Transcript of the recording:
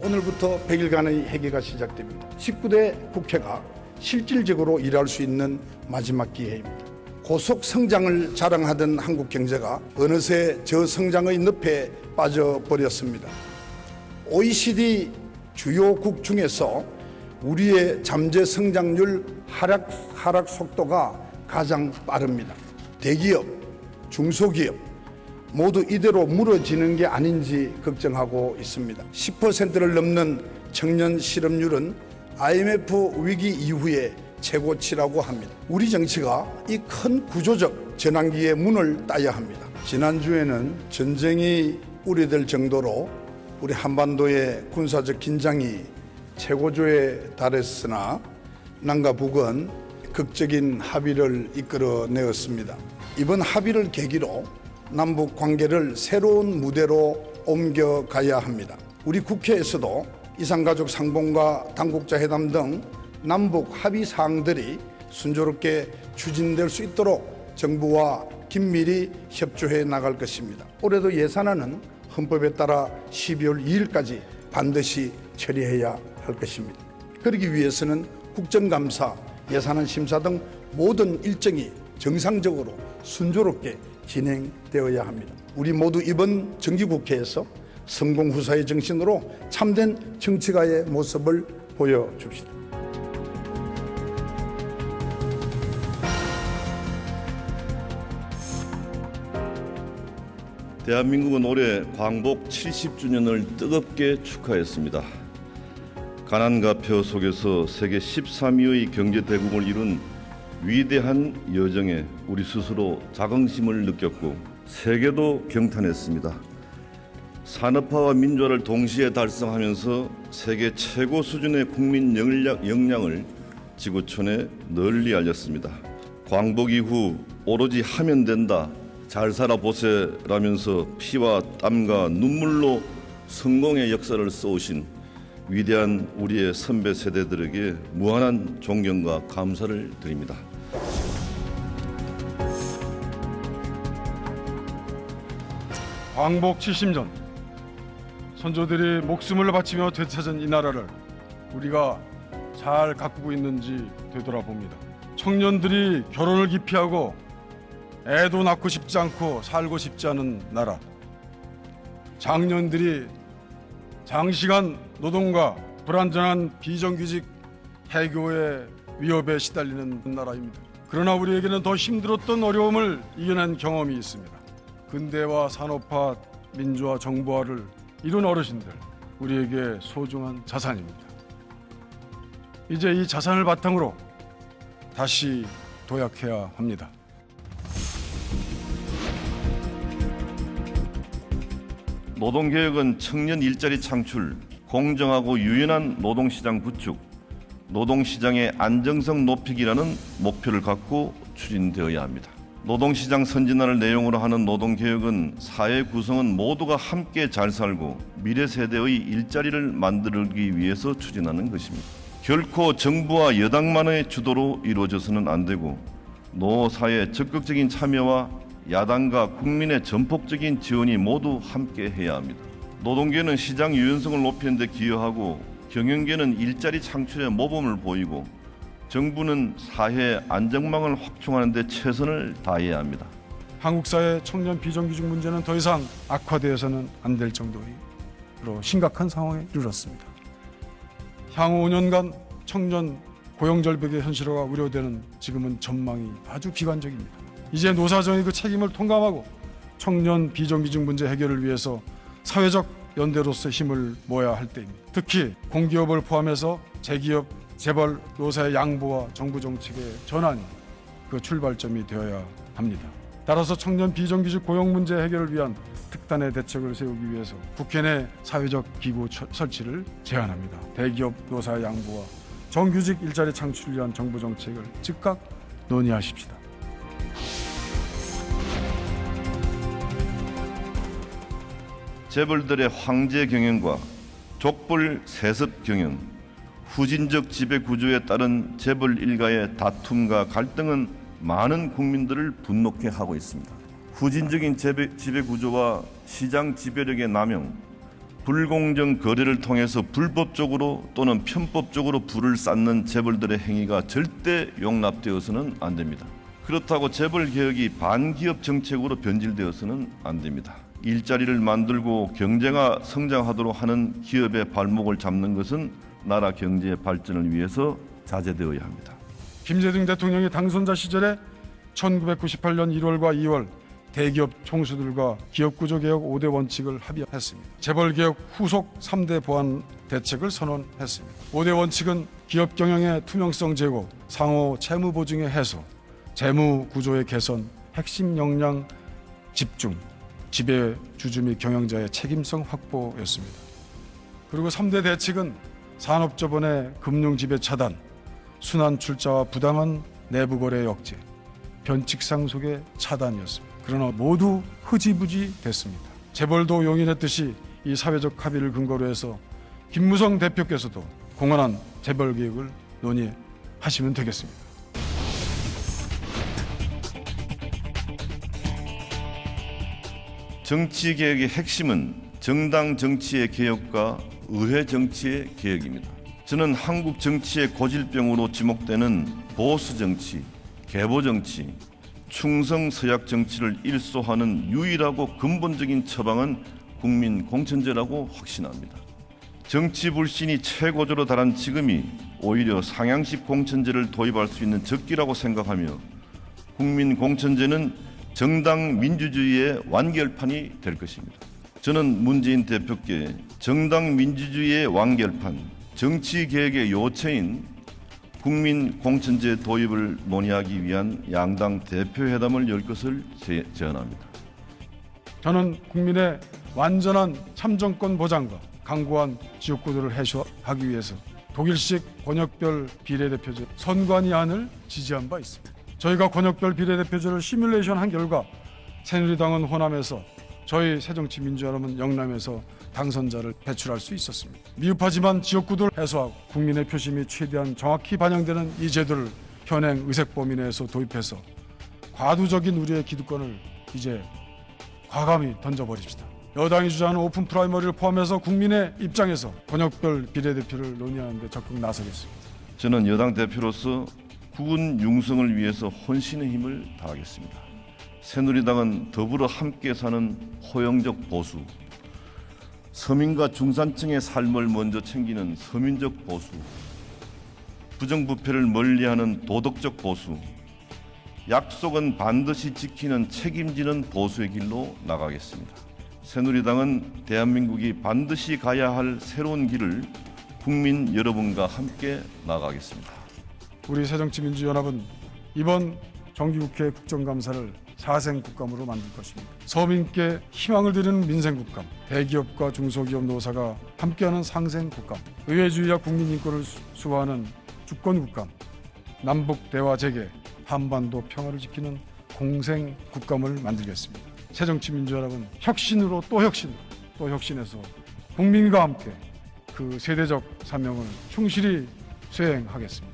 오늘부터 100일간의 회기가 시작됩니다. 19대 국회가 실질적으로 일할 수 있는 마지막 기회입니다. 고속 성장을 자랑하던 한국 경제가 어느새 저성장의 늪에 빠져버렸습니다. OECD 주요국 중에서 우리의 잠재 성장률 하락 속도가 가장 빠릅니다. 대기업, 중소기업 모두 이대로 무너지는 게 아닌지 걱정하고 있습니다. 10%를 넘는 청년 실업률은 IMF 위기 이후에 최고치라고 합니다. 우리 정치가 이 큰 구조적 전환기의 문을 따야 합니다. 지난주에는 전쟁이 우려될 정도로 우리 한반도의 군사적 긴장이 최고조에 달했으나 남과 북은 극적인 합의를 이끌어내었습니다. 이번 합의를 계기로 남북 관계를 새로운 무대로 옮겨가야 합니다. 우리 국회에서도 이산가족 상봉과 당국자 회담 등 남북 합의 사항들이 순조롭게 추진될 수 있도록 정부와 긴밀히 협조해 나갈 것입니다. 올해도 예산안은 헌법에 따라 12월 2일까지 반드시 처리해야 할 것입니다. 그러기 위해서는 국정감사, 예산안 심사 등 모든 일정이 정상적으로 순조롭게 진행되어야 합니다. 우리 모두 이번 정기국회에서 성공후사의 정신으로 참된 정치가의 모습을 보여줍시다. 대한민국은 올해 광복 70주년을 뜨겁게 축하했습니다. 가난과 폐허 속에서 세계 13위의 경제대국을 이룬 위대한 여정에 우리 스스로 자긍심을 느꼈고 세계도 경탄했습니다. 산업화와 민주화를 동시에 달성하면서 세계 최고 수준의 국민 역량을 지구촌에 널리 알렸습니다. 광복 이후 오로지 하면 된다, 잘 살아보세라면서 피와 땀과 눈물로 성공의 역사를 써오신 위대한 우리의 선배 세대들에게 무한한 존경과 감사를 드립니다. 광복 70년, 선조들이 목숨을 바치며 되찾은 이 나라를 우리가 잘 가꾸고 있는지 되돌아봅니다. 청년들이 결혼을 기피하고 애도 낳고 싶지 않고 살고 싶지 않은 나라, 장년들이 장시간 노동과 불안정한 비정규직 해고의 위협에 시달리는 나라입니다. 그러나 우리에게는 더 힘들었던 어려움을 이겨낸 경험이 있습니다. 근대화, 산업화, 민주화, 정부화를 이룬 어르신들, 우리에게 소중한 자산입니다. 이제 이 자산을 바탕으로 다시 도약해야 합니다. 노동개혁은 청년 일자리 창출, 공정하고 유연한 노동시장 구축, 노동시장의 안정성 높이기라는 목표를 갖고 추진되어야 합니다. 노동시장 선진화를 내용으로 하는 노동개혁은 사회 구성원 모두가 함께 잘 살고 미래 세대의 일자리를 만들기 위해서 추진하는 것입니다. 결코 정부와 여당만의 주도로 이루어져서는 안 되고 노사의 적극적인 참여와 야당과 국민의 전폭적인 지원이 모두 함께 해야 합니다. 노동계는 시장 유연성을 높이는 데 기여하고 경영계는 일자리 창출에 모범을 보이고 정부는 사회 안정망을 확충하는 데 최선을 다해야 합니다. 한국 사회 청년 비정규직 문제는 더 이상 악화되어서는 안 될 정도로 심각한 상황에 이르렀습니다. 향후 5년간 청년 고용 절벽의 현실화가 우려되는 지금은 전망이 아주 비관적입니다. 이제 노사정의 그 책임을 통감하고 청년 비정규직 문제 해결을 위해서 사회적 연대로서 힘을 모아야 할 때입니다. 특히 공기업을 포함해서 재기업, 재벌, 노사의 양보와 정부 정책의 전환이 그 출발점이 되어야 합니다. 따라서 청년 비정규직 고용 문제 해결을 위한 특단의 대책을 세우기 위해서 국회 내 사회적 기구 설치를 제안합니다. 대기업, 노사의 양보와 정규직 일자리 창출을 위한 정부 정책을 즉각 논의하십시다. 재벌들의 황제 경영과 족벌 세습 경영, 후진적 지배 구조에 따른 재벌 일가의 다툼과 갈등은 많은 국민들을 분노케 하고 있습니다. 후진적인 지배 구조와 시장 지배력의 남용, 불공정 거래를 통해서 불법적으로 또는 편법적으로 부를 쌓는 재벌들의 행위가 절대 용납되어서는 안 됩니다. 그렇다고 재벌 개혁이 반기업 정책으로 변질되어서는 안 됩니다. 일자리를 만들고 경제가 성장하도록 하는 기업의 발목을 잡는 것은 나라 경제 발전을 위해서 자제되어야 합니다. 김대중 대통령이 당선자 시절에 1998년 1월과 2월 대기업 총수들과 기업구조개혁 5대 원칙을 합의했습니다. 재벌개혁 후속 3대 보완 대책을 선언했습니다. 5대 원칙은 기업 경영의 투명성 제고, 상호 채무 보증의 해소, 재무 구조의 개선, 핵심 역량 집중, 지배 주주 및 경영자의 책임성 확보였습니다. 그리고 3대 대책은 산업자본의 금융 지배 차단, 순환 출자와 부당한 내부 거래 억제, 변칙 상속의 차단이었습니다. 그러나 모두 흐지부지 됐습니다. 재벌도 용인했듯이 이 사회적 합의를 근거로 해서 김무성 대표께서도 공헌한 재벌 개혁을 논의하시면 되겠습니다. 정치 개혁의 핵심은 정당 정치의 개혁과 의회 정치의 개혁입니다. 저는 한국 정치의 고질병으로 지목되는 보수 정치, 계보 정치, 충성 서약 정치를 일소하는 유일하고 근본적인 처방은 국민 공천제라고 확신합니다. 정치 불신이 최고조로 달한 지금이 오히려 상향식 공천제를 도입할 수 있는 적기라고 생각하며 국민 공천제는 정당 민주주의의 완결판이 될 것입니다. 저는 문재인 대표께 정당 민주주의의 완결판, 정치 개혁의 요체인 국민 공천제 도입을 논의하기 위한 양당 대표회담을 열 것을 제안합니다. 저는 국민의 완전한 참정권 보장과 강고한 지역구도를 해소하기 위해서 독일식 권역별 비례대표제 선관위안을 지지한 바 있습니다. 저희가 권역별 비례대표제를 시뮬레이션한 결과 새누리당은 호남에서, 저희 새정치민주연합은 영남에서 당선자를 배출할 수 있었습니다. 미흡하지만 지역구도를 해소하고 국민의 표심이 최대한 정확히 반영되는 이 제도를 현행 의석 범위 내에서 도입해서 과도적인 우리의 기득권을 이제 과감히 던져버립시다. 여당이 주장하는 오픈 프라이머리를 포함해서 국민의 입장에서 권역별 비례대표를 논의하는 데 적극 나서겠습니다. 저는 여당 대표로서 국군 융성을 위해서 혼신의 힘을 다하겠습니다. 새누리당은 더불어 함께 사는 호영적 보수, 서민과 중산층의 삶을 먼저 챙기는 서민적 보수, 부정부패를 멀리하는 도덕적 보수, 약속은 반드시 지키는 책임지는 보수의 길로 나가겠습니다. 새누리당은 대한민국이 반드시 가야 할 새로운 길을 국민 여러분과 함께 나가겠습니다. 우리 새정치민주연합은 이번 정기국회 국정감사를 사생국감으로 만들 것입니다. 서민께 희망을 드리는 민생국감, 대기업과 중소기업 노사가 함께하는 상생국감, 의회주의와 국민인권을 수호하는 주권국감, 남북대화 재개, 한반도 평화를 지키는 공생국감을 만들겠습니다. 새정치민주연합은 혁신으로 또 혁신해서 국민과 함께 그 세대적 사명을 충실히 수행하겠습니다.